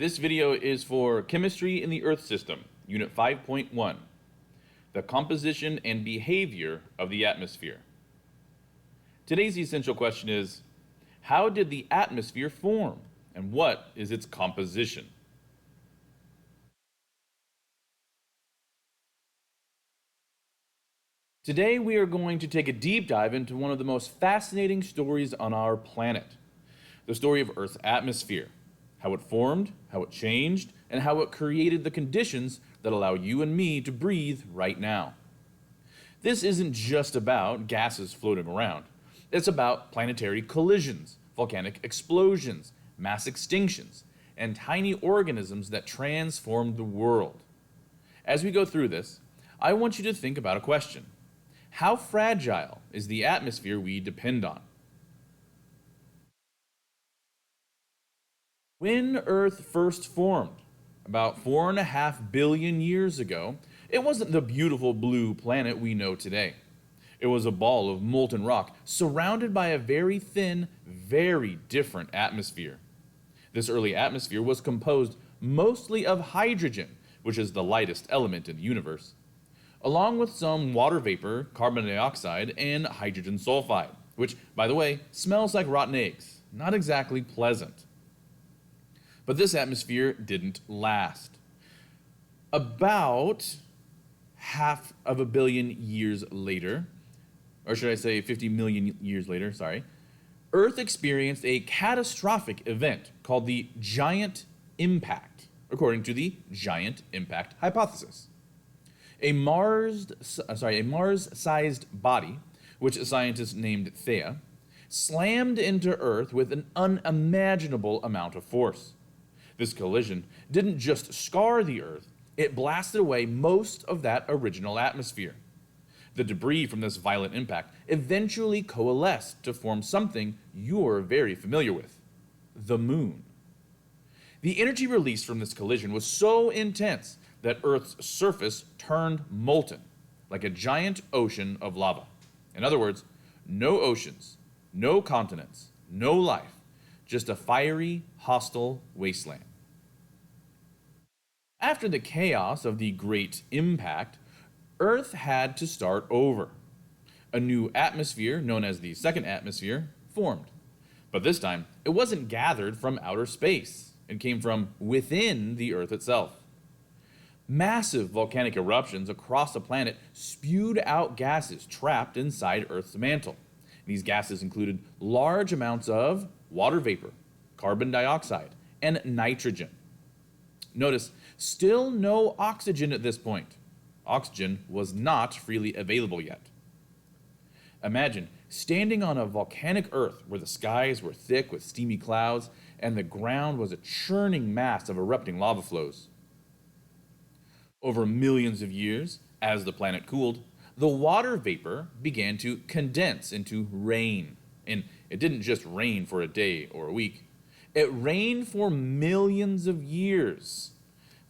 This video is for Chemistry in the Earth System, Unit 5.1, the composition and behavior of the atmosphere. Today's essential question is, how did the atmosphere form, and what is its composition? Today we are going to take a deep dive into one of the most fascinating stories on our planet, the story of Earth's atmosphere. How it formed, how it changed, and how it created the conditions that allow you and me to breathe right now. This isn't just about gases floating around. It's about planetary collisions, volcanic explosions, mass extinctions, and tiny organisms that transformed the world. As we go through this, I want you to think about a question. How fragile is the atmosphere we depend on? When Earth first formed, about 4.5 billion years ago, it wasn't the beautiful blue planet we know today. It was a ball of molten rock surrounded by a very thin, very different atmosphere. This early atmosphere was composed mostly of hydrogen, which is the lightest element in the universe, along with some water vapor, carbon dioxide, and hydrogen sulfide, which, by the way, smells like rotten eggs. Not exactly pleasant. But this atmosphere didn't last. About half of a billion years later, or should I say 50 million years later, Earth experienced a catastrophic event called the Giant Impact, according to the Giant Impact hypothesis. A Mars-sized body, which scientists named Theia, slammed into Earth with an unimaginable amount of force. This collision didn't just scar the Earth, it blasted away most of that original atmosphere. The debris from this violent impact eventually coalesced to form something you're very familiar with: the Moon. The energy released from this collision was so intense that Earth's surface turned molten, like a giant ocean of lava. In other words, no oceans, no continents, no life, just a fiery, hostile wasteland. After the chaos of the Great Impact, Earth had to start over. A new atmosphere, known as the second atmosphere, formed. But this time, it wasn't gathered from outer space. It came from within the Earth itself. Massive volcanic eruptions across the planet spewed out gases trapped inside Earth's mantle. These gases included large amounts of water vapor, carbon dioxide, and nitrogen. Notice, still no oxygen at this point. Oxygen was not freely available yet. Imagine standing on a volcanic Earth where the skies were thick with steamy clouds and the ground was a churning mass of erupting lava flows. Over millions of years, as the planet cooled, the water vapor began to condense into rain. And it didn't just rain for a day or a week. It rained for millions of years,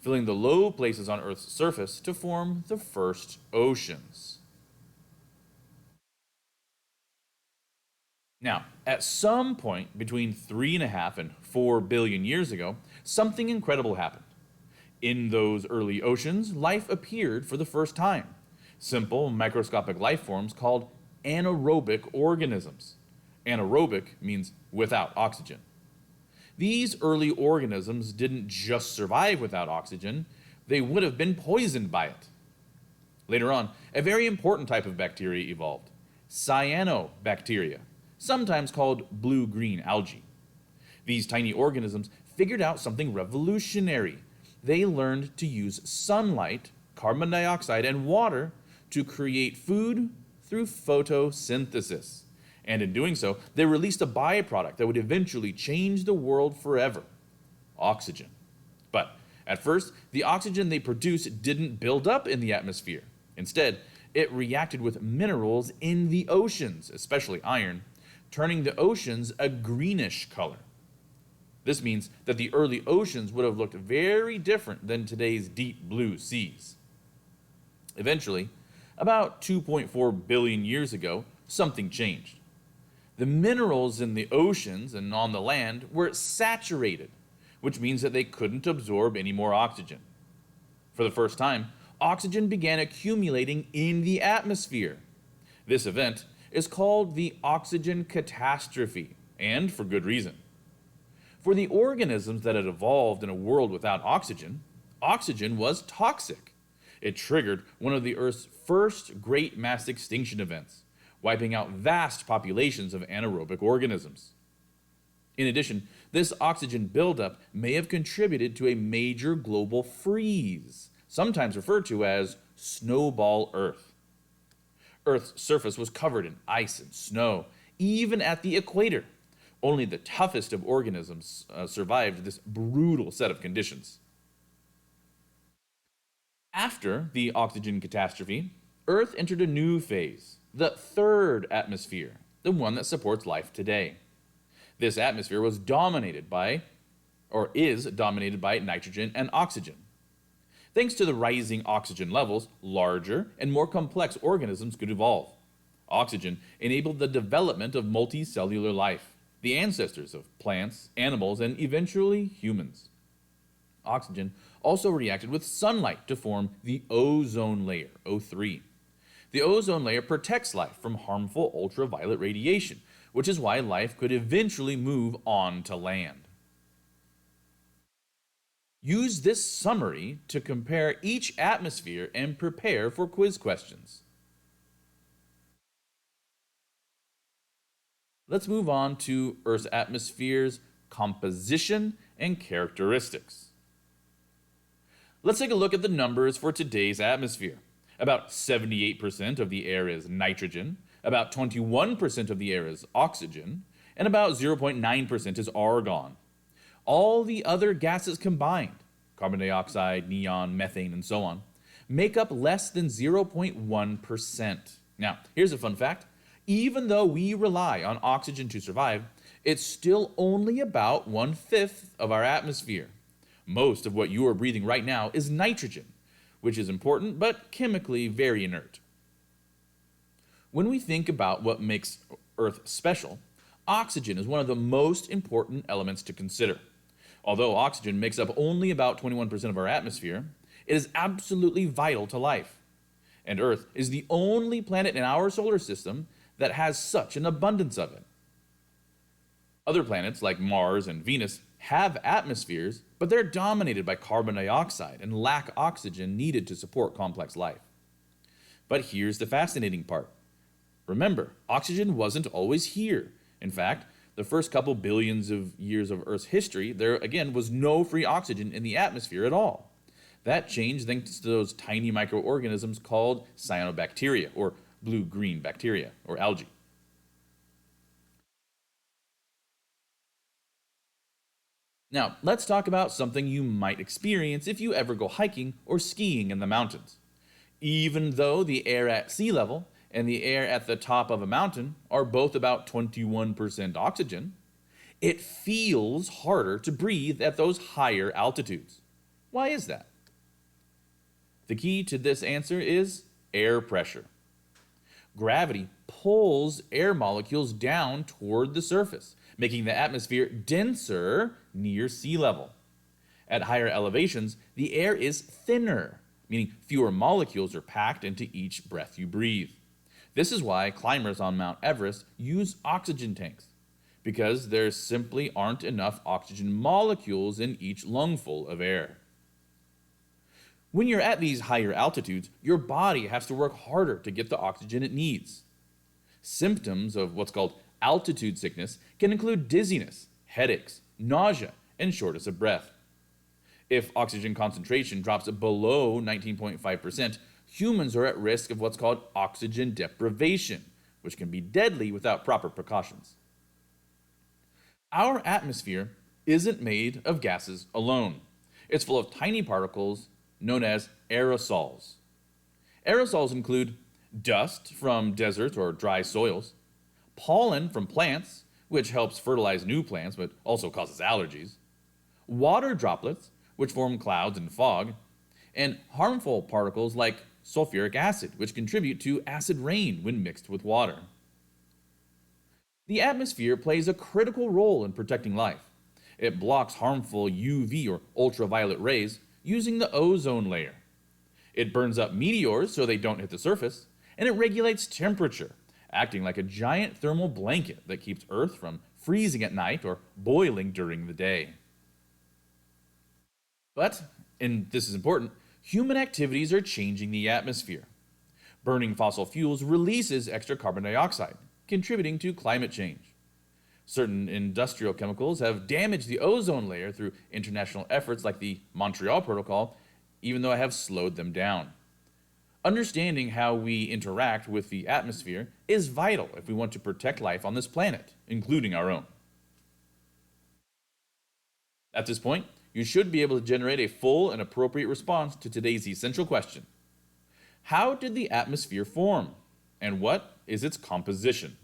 filling the low places on Earth's surface to form the first oceans. Now, at some point between 3.5 and 4 billion years ago, something incredible happened. In those early oceans, life appeared for the first time. Simple microscopic life forms called anaerobic organisms. Anaerobic means without oxygen. These early organisms didn't just survive without oxygen, they would have been poisoned by it. Later on, a very important type of bacteria evolved: cyanobacteria, sometimes called blue-green algae. These tiny organisms figured out something revolutionary. They learned to use sunlight, carbon dioxide, and water to create food through photosynthesis. And in doing so, they released a byproduct that would eventually change the world forever: oxygen. But at first, the oxygen they produced didn't build up in the atmosphere. Instead, it reacted with minerals in the oceans, especially iron, turning the oceans a greenish color. This means that the early oceans would have looked very different than today's deep blue seas. Eventually, about 2.4 billion years ago, something changed. The minerals in the oceans and on the land were saturated which means that they couldn't absorb any more oxygen. For the first time, oxygen began accumulating in the atmosphere. This event is called the oxygen catastrophe, and for good reason. For the organisms that had evolved in a world without oxygen, oxygen was toxic. It triggered one of the Earth's first great mass extinction events, wiping out vast populations of anaerobic organisms. In addition, this oxygen buildup may have contributed to a major global freeze, sometimes referred to as snowball Earth. Earth's surface was covered in ice and snow, even at the equator. Only the toughest of organisms survived this brutal set of conditions. After the oxygen catastrophe, Earth entered a new phase, the third atmosphere, the one that supports life today. This atmosphere was dominated by, or is dominated by, nitrogen and oxygen. Thanks to the rising oxygen levels, larger and more complex organisms could evolve. Oxygen enabled the development of multicellular life, the ancestors of plants, animals, and eventually humans. Oxygen also reacted with sunlight to form the ozone layer, O3. The ozone layer protects life from harmful ultraviolet radiation, which is why life could eventually move on to land. Use this summary to compare each atmosphere and prepare for quiz questions. Let's move on to Earth's atmosphere's composition and characteristics. Let's take a look at the numbers for today's atmosphere. About 78% of the air is nitrogen, about 21% of the air is oxygen, and about 0.9% is argon. All the other gases combined, carbon dioxide, neon, methane, and so on, make up less than 0.1%. Now, here's a fun fact. Even though we rely on oxygen to survive, it's still only about 1/5 of our atmosphere. Most of what you are breathing right now is nitrogen, which is important but chemically very inert. When we think about what makes Earth special, oxygen is one of the most important elements to consider. Although oxygen makes up only about 21% of our atmosphere, it is absolutely vital to life. And Earth is the only planet in our solar system that has such an abundance of it. Other planets like Mars and Venus have atmospheres, but they're dominated by carbon dioxide and lack oxygen needed to support complex life. But here's the fascinating part. Remember, oxygen wasn't always here. In fact, the first couple billions of years of Earth's history, there again was no free oxygen in the atmosphere at all. That changed thanks to those tiny microorganisms called cyanobacteria, or blue-green bacteria, or algae. Now, let's talk about something you might experience if you ever go hiking or skiing in the mountains. Even though the air at sea level and the air at the top of a mountain are both about 21% oxygen, it feels harder to breathe at those higher altitudes. Why is that? The key to this answer is air pressure. Gravity pulls air molecules down toward the surface, making the atmosphere denser near sea level. At higher elevations, the air is thinner, meaning fewer molecules are packed into each breath you breathe. This is why climbers on Mount Everest use oxygen tanks, because there simply aren't enough oxygen molecules in each lungful of air. When you're at these higher altitudes, your body has to work harder to get the oxygen it needs. Symptoms of what's called altitude sickness can include dizziness, headaches, nausea, and shortness of breath. If oxygen concentration drops below 19.5%, humans are at risk of what's called oxygen deprivation, which can be deadly without proper precautions. Our atmosphere isn't made of gases alone. It's full of tiny particles known as aerosols. Aerosols include dust from deserts or dry soils, pollen from plants, which helps fertilize new plants but also causes allergies, water droplets, which form clouds and fog, and harmful particles like sulfuric acid, which contribute to acid rain when mixed with water. The atmosphere plays a critical role in protecting life. It blocks harmful UV or ultraviolet rays using the ozone layer. It burns up meteors so they don't hit the surface, and it regulates temperature, acting like a giant thermal blanket that keeps Earth from freezing at night or boiling during the day. But, and this is important, human activities are changing the atmosphere. Burning fossil fuels releases extra carbon dioxide, contributing to climate change. Certain industrial chemicals have damaged the ozone layer through international efforts like the Montreal Protocol, even though I have slowed them down. Understanding how we interact with the atmosphere is vital if we want to protect life on this planet, including our own. At this point, you should be able to generate a full and appropriate response to today's essential question. How did the atmosphere form? And what is its composition?